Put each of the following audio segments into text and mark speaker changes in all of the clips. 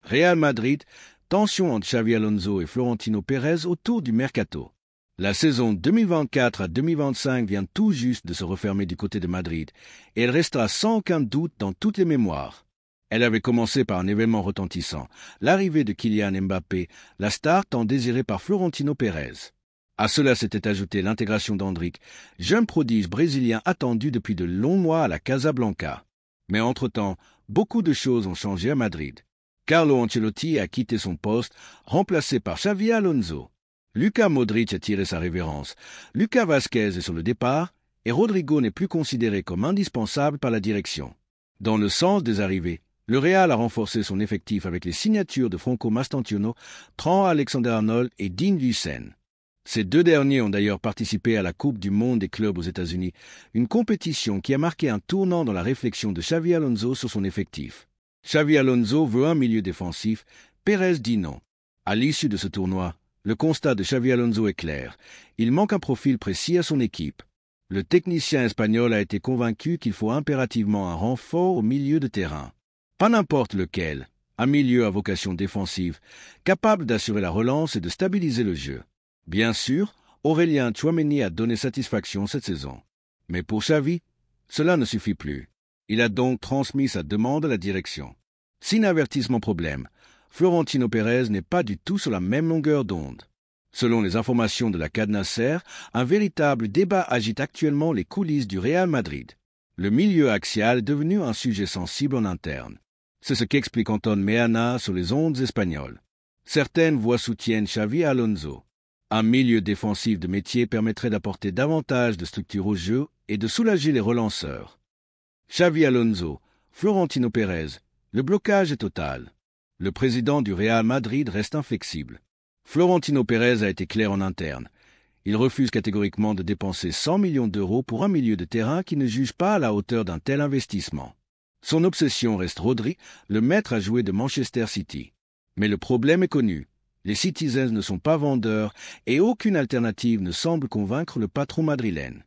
Speaker 1: Real Madrid, tension entre Xavi Alonso et Florentino Pérez autour du mercato. La saison 2024 à 2025 vient tout juste de se refermer du côté de Madrid, et elle restera sans aucun doute dans toutes les mémoires. Elle avait commencé par un événement retentissant, l'arrivée de Kylian Mbappé, la star tant désirée par Florentino Pérez. À cela s'était ajoutée l'intégration d'Endrick, jeune prodige brésilien attendu depuis de longs mois à la Casablanca. Mais entre-temps, beaucoup de choses ont changé à Madrid. Carlo Ancelotti a quitté son poste, remplacé par Xavi Alonso. Luka Modric a tiré sa révérence, Lucas Vazquez est sur le départ, et Rodrigo n'est plus considéré comme indispensable par la direction. Dans le sens des arrivées, le Real a renforcé son effectif avec les signatures de Franco Mastantuono, Trent Alexander-Arnold et Dean Huijsen. Ces deux derniers ont d'ailleurs participé à la Coupe du Monde des clubs aux États-Unis, une compétition qui a marqué un tournant dans la réflexion de Xavi Alonso sur son effectif. Xavi Alonso veut un milieu défensif, Pérez dit non. À l'issue de ce tournoi, le constat de Xavi Alonso est clair. Il manque un profil précis à son équipe. Le technicien espagnol a été convaincu qu'il faut impérativement un renfort au milieu de terrain. Pas n'importe lequel, un milieu à vocation défensive, capable d'assurer la relance et de stabiliser le jeu. Bien sûr, Aurélien Tchouaméni a donné satisfaction cette saison. Mais pour Xavi, cela ne suffit plus. Il a donc transmis sa demande à la direction. Sin avertissement problème, Florentino Pérez n'est pas du tout sur la même longueur d'onde. Selon les informations de la Cadnacer, un véritable débat agite actuellement les coulisses du Real Madrid. Le milieu axial est devenu un sujet sensible en interne. C'est ce qu'explique Anton Meana sur les ondes espagnoles. Certaines voix soutiennent Xavi Alonso. Un milieu défensif de métier permettrait d'apporter davantage de structure au jeu et de soulager les relanceurs. Xavi Alonso, Florentino Pérez, le blocage est total. Le président du Real Madrid reste inflexible. Florentino Pérez a été clair en interne. Il refuse catégoriquement de dépenser 100 millions d'euros pour un milieu de terrain qui ne juge pas à la hauteur d'un tel investissement. Son obsession reste Rodri, le maître à jouer de Manchester City. Mais le problème est connu. Les Citizens ne sont pas vendeurs et aucune alternative ne semble convaincre le patron madrilène.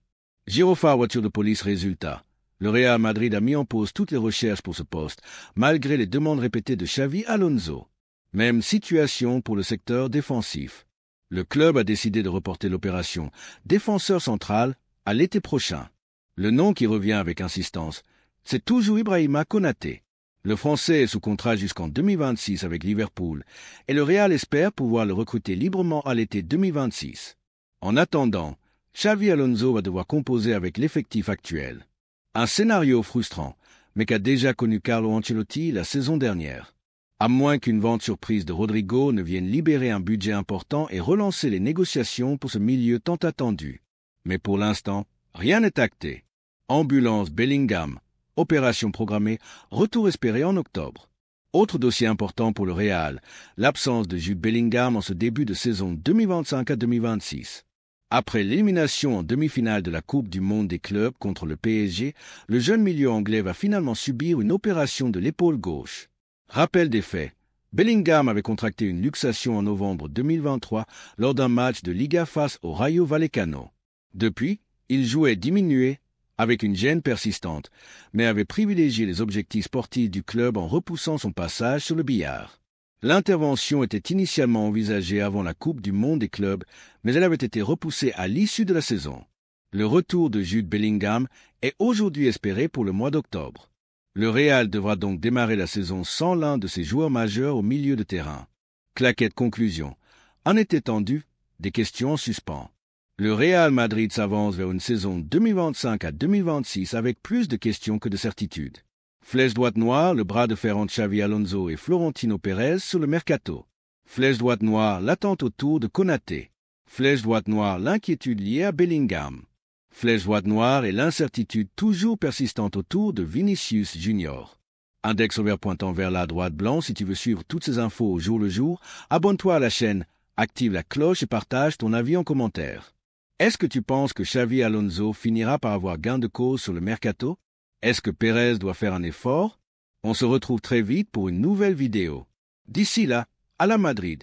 Speaker 1: Gyrophare voiture de police résultat. Le Real Madrid a mis en pause toutes les recherches pour ce poste, malgré les demandes répétées de Xavi Alonso. Même situation pour le secteur défensif. Le club a décidé de reporter l'opération défenseur central à l'été prochain. Le nom qui revient avec insistance, c'est toujours Ibrahima Konaté. Le Français est sous contrat jusqu'en 2026 avec Liverpool et le Real espère pouvoir le recruter librement à l'été 2026. En attendant, Xavi Alonso va devoir composer avec l'effectif actuel. Un scénario frustrant, mais qu'a déjà connu Carlo Ancelotti la saison dernière. À moins qu'une vente surprise de Rodrigo ne vienne libérer un budget important et relancer les négociations pour ce milieu tant attendu. Mais pour l'instant, rien n'est acté. Ambulance Bellingham. Opération programmée, retour espéré en octobre. Autre dossier important pour le Real, l'absence de Jude Bellingham en ce début de saison 2025 à 2026. Après l'élimination en demi-finale de la Coupe du Monde des clubs contre le PSG, le jeune milieu anglais va finalement subir une opération de l'épaule gauche. Rappel des faits, Bellingham avait contracté une luxation en novembre 2023 lors d'un match de Liga face au Rayo Vallecano. Depuis, il jouait diminué, avec une gêne persistante, mais avait privilégié les objectifs sportifs du club en repoussant son passage sur le billard. L'intervention était initialement envisagée avant la Coupe du Monde des clubs, mais elle avait été repoussée à l'issue de la saison. Le retour de Jude Bellingham est aujourd'hui espéré pour le mois d'octobre. Le Real devra donc démarrer la saison sans l'un de ses joueurs majeurs au milieu de terrain. Claquette conclusion. En été tendu, des questions en suspens. Le Real Madrid s'avance vers une saison 2025 à 2026 avec plus de questions que de certitudes. Flèche droite noire, le bras de fer entre Xavi Alonso et Florentino Pérez sur le mercato. Flèche droite noire, l'attente autour de Konaté. Flèche droite noire, l'inquiétude liée à Bellingham. Flèche droite noire et l'incertitude toujours persistante autour de Vinicius Junior. Index ouvert pointant vers la droite blanc si tu veux suivre toutes ces infos au jour le jour. Abonne-toi à la chaîne, active la cloche et partage ton avis en commentaire. Est-ce que tu penses que Xavi Alonso finira par avoir gain de cause sur le mercato? Est-ce que Pérez doit faire un effort? On se retrouve très vite pour une nouvelle vidéo. D'ici là, à la Madrid.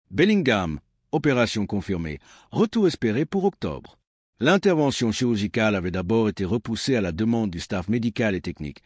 Speaker 1: Bellingham, opération confirmée, retour espéré pour octobre. L'intervention chirurgicale avait d'abord été repoussée à la demande du staff médical et technique.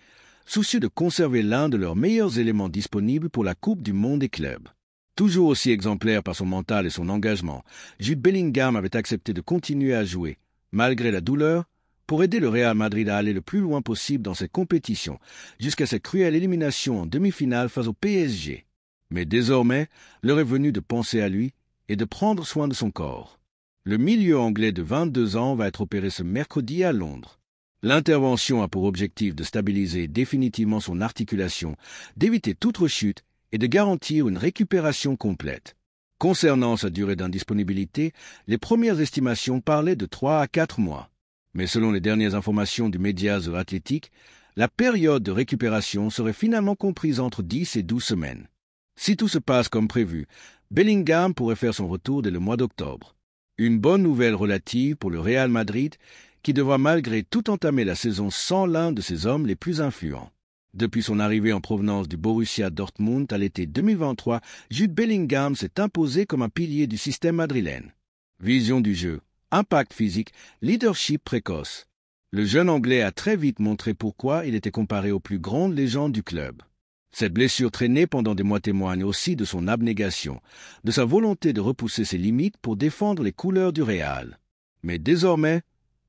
Speaker 1: soucieux de conserver l'un de leurs meilleurs éléments disponibles pour la Coupe du Monde des clubs. Toujours aussi exemplaire par son mental et son engagement, Jude Bellingham avait accepté de continuer à jouer, malgré la douleur, pour aider le Real Madrid à aller le plus loin possible dans cette compétition, jusqu'à cette cruelle élimination en demi-finale face au PSG. Mais désormais, l'heure est venue de penser à lui et de prendre soin de son corps. Le milieu anglais de 22 ans va être opéré ce mercredi à Londres. L'intervention a pour objectif de stabiliser définitivement son articulation, d'éviter toute rechute et de garantir une récupération complète. Concernant sa durée d'indisponibilité, les premières estimations parlaient de 3 à 4 mois. Mais selon les dernières informations du média The Athletic, la période de récupération serait finalement comprise entre 10 et 12 semaines. Si tout se passe comme prévu, Bellingham pourrait faire son retour dès le mois d'octobre. Une bonne nouvelle relative pour le Real Madrid, qui devra malgré tout entamer la saison sans l'un de ses hommes les plus influents. Depuis son arrivée en provenance du Borussia Dortmund à l'été 2023, Jude Bellingham s'est imposé comme un pilier du système madrilène. Vision du jeu, impact physique, leadership précoce. Le jeune Anglais a très vite montré pourquoi il était comparé aux plus grandes légendes du club. Cette blessure traînée pendant des mois témoigne aussi de son abnégation, de sa volonté de repousser ses limites pour défendre les couleurs du Real. Mais désormais,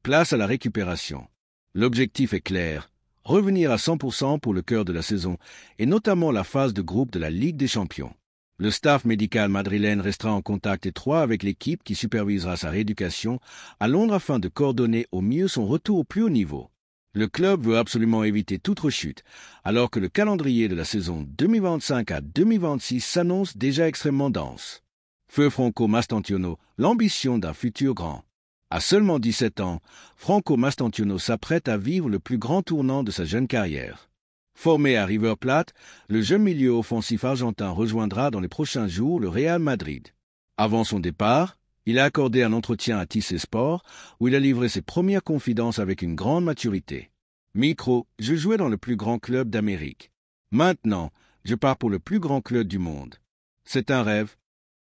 Speaker 1: place à la récupération. L'objectif est clair, revenir à 100% pour le cœur de la saison, et notamment la phase de groupe de la Ligue des Champions. Le staff médical madrilène restera en contact étroit avec l'équipe qui supervisera sa rééducation à Londres afin de coordonner au mieux son retour au plus haut niveau. Le club veut absolument éviter toute rechute, alors que le calendrier de la saison 2025 à 2026 s'annonce déjà extrêmement dense. Feu Franco Mastantuono, l'ambition d'un futur grand. À seulement 17 ans, Franco Mastantuono s'apprête à vivre le plus grand tournant de sa jeune carrière. Formé à River Plate, le jeune milieu offensif argentin rejoindra dans les prochains jours le Real Madrid. Avant son départ, il a accordé un entretien à TC Sport où il a livré ses premières confidences avec une grande maturité. Micro, je jouais dans le plus grand club d'Amérique. Maintenant, je pars pour le plus grand club du monde. C'est un rêve.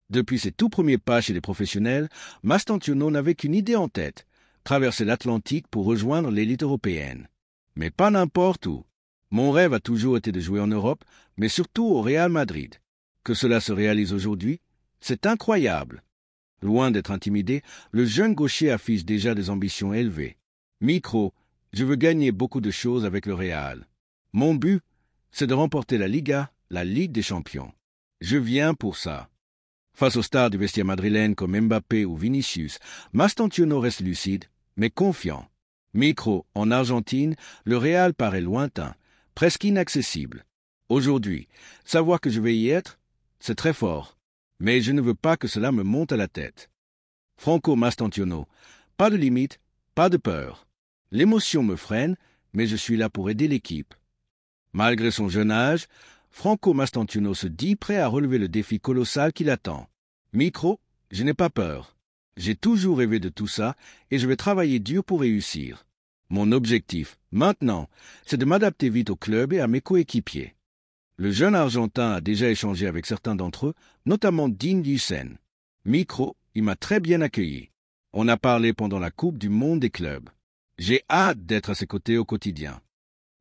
Speaker 1: Depuis ses tout premiers pas chez les professionnels, Mastantuono n'avait qu'une idée en tête, traverser l'Atlantique pour rejoindre l'élite européenne. Mais pas n'importe où. Mon rêve a toujours été de jouer en Europe, mais surtout au Real Madrid. Que cela se réalise aujourd'hui, c'est incroyable. Loin d'être intimidé, le jeune gaucher affiche déjà des ambitions élevées. Micro, je veux gagner beaucoup de choses avec le Real. Mon but, c'est de remporter la Liga, la Ligue des Champions. Je viens pour ça. Face aux stars du vestiaire madrilène comme Mbappé ou Vinicius, Mastantuono reste lucide, mais confiant. Micro, en Argentine, le Real paraît lointain, presque inaccessible. Aujourd'hui, savoir que je vais y être, c'est très fort. Mais je ne veux pas que cela me monte à la tête. Franco Mastantuono, pas de limite, pas de peur. L'émotion me freine, mais je suis là pour aider l'équipe. Malgré son jeune âge, Franco Mastantuono se dit prêt à relever le défi colossal qui l'attend. Micro, je n'ai pas peur. J'ai toujours rêvé de tout ça et je vais travailler dur pour réussir. Mon objectif, maintenant, c'est de m'adapter vite au club et à mes coéquipiers. Le jeune Argentin a déjà échangé avec certains d'entre eux, notamment Dean Huijsen. Micro, il m'a très bien accueilli. On a parlé pendant la Coupe du Monde des clubs. J'ai hâte d'être à ses côtés au quotidien.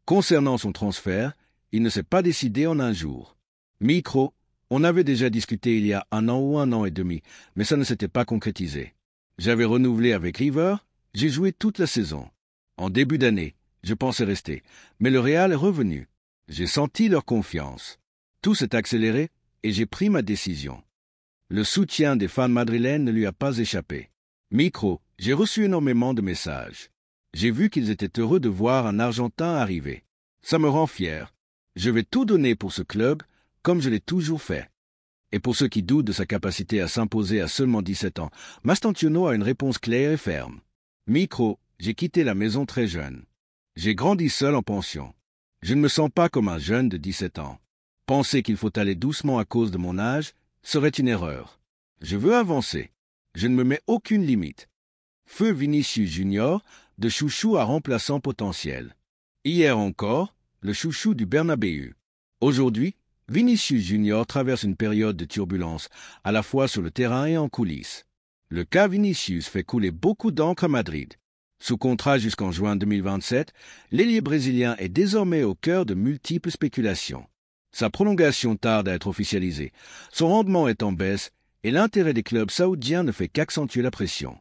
Speaker 1: Concernant son transfert, il ne s'est pas décidé en un jour. Micro, on avait déjà discuté il y a 1 an ou 1 an et demi, mais ça ne s'était pas concrétisé. J'avais renouvelé avec River, j'ai joué toute la saison. En début d'année, je pensais rester, mais le Real est revenu. J'ai senti leur confiance. Tout s'est accéléré et j'ai pris ma décision. Le soutien des fans madrilènes ne lui a pas échappé. Micro, j'ai reçu énormément de messages. J'ai vu qu'ils étaient heureux de voir un Argentin arriver. Ça me rend fier. Je vais tout donner pour ce club, comme je l'ai toujours fait. Et pour ceux qui doutent de sa capacité à s'imposer à seulement 17 ans, Mastantuono a une réponse claire et ferme. Micro, j'ai quitté la maison très jeune. J'ai grandi seul en pension. Je ne me sens pas comme un jeune de 17 ans. Penser qu'il faut aller doucement à cause de mon âge serait une erreur. Je veux avancer. Je ne me mets aucune limite. Feu Vinicius Junior, de chouchou à remplaçant potentiel. Hier encore, le chouchou du Bernabéu. Aujourd'hui, Vinicius Junior traverse une période de turbulence, à la fois sur le terrain et en coulisses. Le cas Vinicius fait couler beaucoup d'encre à Madrid. Sous contrat jusqu'en juin 2027, l'ailier brésilien est désormais au cœur de multiples spéculations. Sa prolongation tarde à être officialisée, son rendement est en baisse et l'intérêt des clubs saoudiens ne fait qu'accentuer la pression.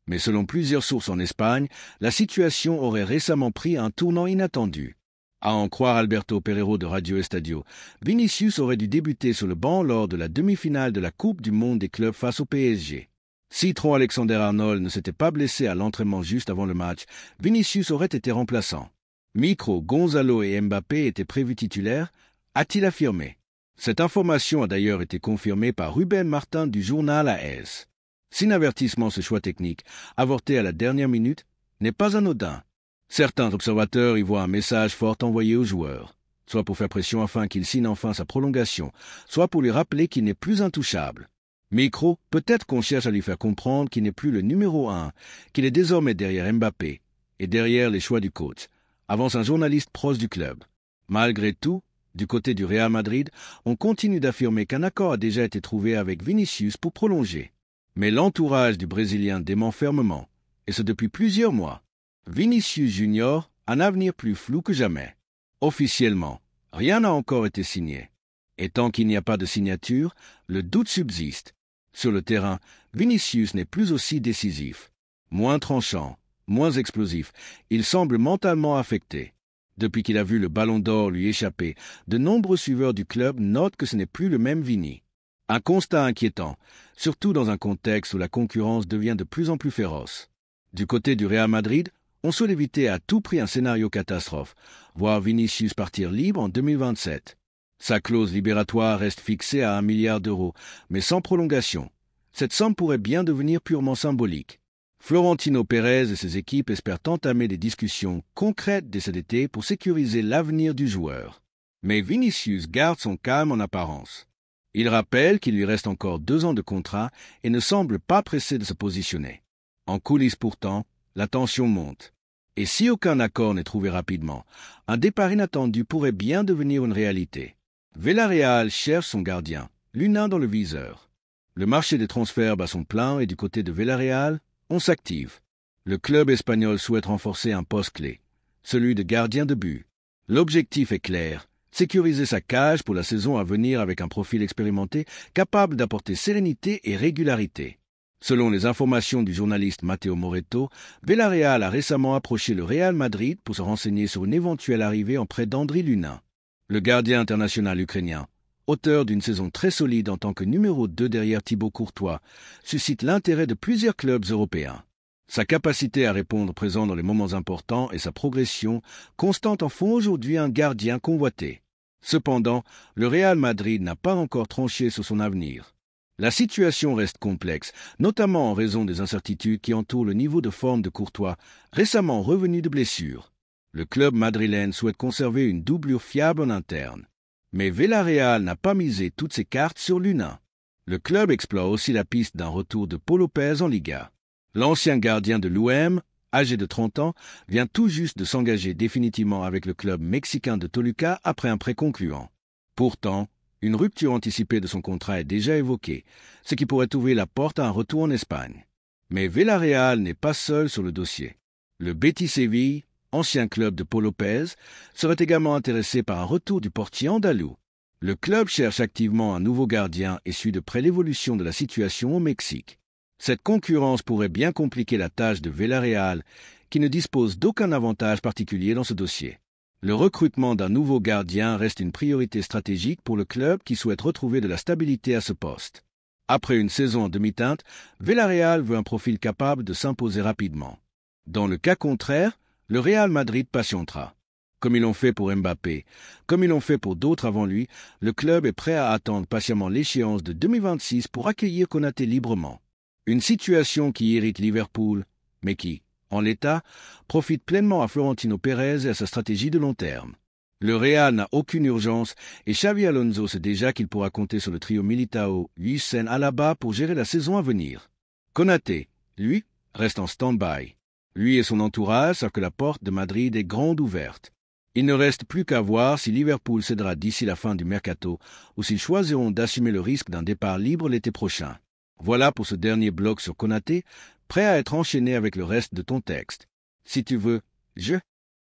Speaker 1: Mais selon plusieurs sources en Espagne, la situation aurait récemment pris un tournant inattendu. À en croire Alberto Pereiro de Radio Estadio, Vinicius aurait dû débuter sur le banc lors de la demi-finale de la Coupe du Monde des clubs face au PSG. Si Trent Alexander-Arnold ne s'était pas blessé à l'entraînement juste avant le match, Vinicius aurait été remplaçant. Micro, Gonzalo et Mbappé étaient prévus titulaires, a-t-il affirmé. Cette information a d'ailleurs été confirmée par Ruben Martin du journal AS. Sin avertissement, ce choix technique, avorté à la dernière minute, n'est pas anodin. Certains observateurs y voient un message fort envoyé aux joueurs, soit pour faire pression afin qu'il signe enfin sa prolongation, soit pour lui rappeler qu'il n'est plus intouchable. Micro, peut-être qu'on cherche à lui faire comprendre qu'il n'est plus le numéro 1, qu'il est désormais derrière Mbappé et derrière les choix du coach, avance un journaliste proche du club. Malgré tout, du côté du Real Madrid, on continue d'affirmer qu'un accord a déjà été trouvé avec Vinicius pour prolonger. Mais l'entourage du Brésilien dément fermement, et ce depuis plusieurs mois. Vinicius Junior a un avenir plus flou que jamais. Officiellement, rien n'a encore été signé. Et tant qu'il n'y a pas de signature, le doute subsiste. Sur le terrain, Vinicius n'est plus aussi décisif. Moins tranchant, moins explosif, il semble mentalement affecté. Depuis qu'il a vu le ballon d'or lui échapper, de nombreux suiveurs du club notent que ce n'est plus le même Vini. Un constat inquiétant, surtout dans un contexte où la concurrence devient de plus en plus féroce. Du côté du Real Madrid, on souhaite éviter à tout prix un scénario catastrophe, voir Vinicius partir libre en 2027. Sa clause libératoire reste fixée à 1 milliard d'euros, mais sans prolongation. Cette somme pourrait bien devenir purement symbolique. Florentino Pérez et ses équipes espèrent entamer des discussions concrètes dès cet été pour sécuriser l'avenir du joueur. Mais Vinicius garde son calme en apparence. Il rappelle qu'il lui reste encore 2 ans de contrat et ne semble pas pressé de se positionner. En coulisses pourtant, la tension monte. Et si aucun accord n'est trouvé rapidement, un départ inattendu pourrait bien devenir une réalité. Villarreal cherche son gardien, Luna dans le viseur. Le marché des transferts bat son plein et du côté de Villarreal, on s'active. Le club espagnol souhaite renforcer un poste clé, celui de gardien de but. L'objectif est clair, sécuriser sa cage pour la saison à venir avec un profil expérimenté capable d'apporter sérénité et régularité. Selon les informations du journaliste Matteo Moretto, Villarreal a récemment approché le Real Madrid pour se renseigner sur une éventuelle arrivée en prêt d'Andriy Lunin. Le gardien international ukrainien, auteur d'une saison très solide en tant que numéro 2 derrière Thibaut Courtois, suscite l'intérêt de plusieurs clubs européens. Sa capacité à répondre présent dans les moments importants et sa progression constante en font aujourd'hui un gardien convoité. Cependant, le Real Madrid n'a pas encore tranché sur son avenir. La situation reste complexe, notamment en raison des incertitudes qui entourent le niveau de forme de Courtois, récemment revenu de blessure. Le club madrilène souhaite conserver une doublure fiable en interne. Mais Villarreal n'a pas misé toutes ses cartes sur Lunin. Le club explore aussi la piste d'un retour de Paul Lopez en Liga. L'ancien gardien de l'OM, âgé de 30 ans, vient tout juste de s'engager définitivement avec le club mexicain de Toluca après un prêt concluant. Pourtant, une rupture anticipée de son contrat est déjà évoquée, ce qui pourrait ouvrir la porte à un retour en Espagne. Mais Villarreal n'est pas seul sur le dossier. Le Betis Séville, ancien club de Paul Lopez, serait également intéressé par un retour du portier andalou. Le club cherche activement un nouveau gardien et suit de près l'évolution de la situation au Mexique. Cette concurrence pourrait bien compliquer la tâche de Villarreal, qui ne dispose d'aucun avantage particulier dans ce dossier. Le recrutement d'un nouveau gardien reste une priorité stratégique pour le club qui souhaite retrouver de la stabilité à ce poste. Après une saison en demi-teinte, Villarreal veut un profil capable de s'imposer rapidement. Dans le cas contraire, le Real Madrid patientera. Comme ils l'ont fait pour Mbappé, comme ils l'ont fait pour d'autres avant lui, le club est prêt à attendre patiemment l'échéance de 2026 pour accueillir Konaté librement. Une situation qui irrite Liverpool, mais qui, en l'état, profite pleinement à Florentino Pérez et à sa stratégie de long terme. Le Real n'a aucune urgence et Xavi Alonso sait déjà qu'il pourra compter sur le trio Militao, Hussein Alaba pour gérer la saison à venir. Konaté, lui, reste en stand-by. Lui et son entourage savent que la porte de Madrid est grande ouverte. Il ne reste plus qu'à voir si Liverpool cédera d'ici la fin du mercato ou s'ils choisiront d'assumer le risque d'un départ libre l'été prochain. Voilà pour ce dernier bloc sur Konaté, prêt à être enchaîné avec le reste de ton texte. Si tu veux, je.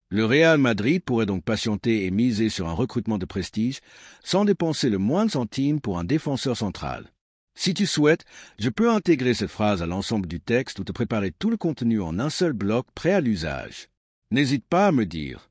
Speaker 1: Le Real Madrid pourrait donc patienter et miser sur un recrutement de prestige sans dépenser le moindre centime pour un défenseur central. Si tu souhaites, je peux intégrer cette phrase à l'ensemble du texte ou te préparer tout le contenu en un seul bloc prêt à l'usage. N'hésite pas à me dire.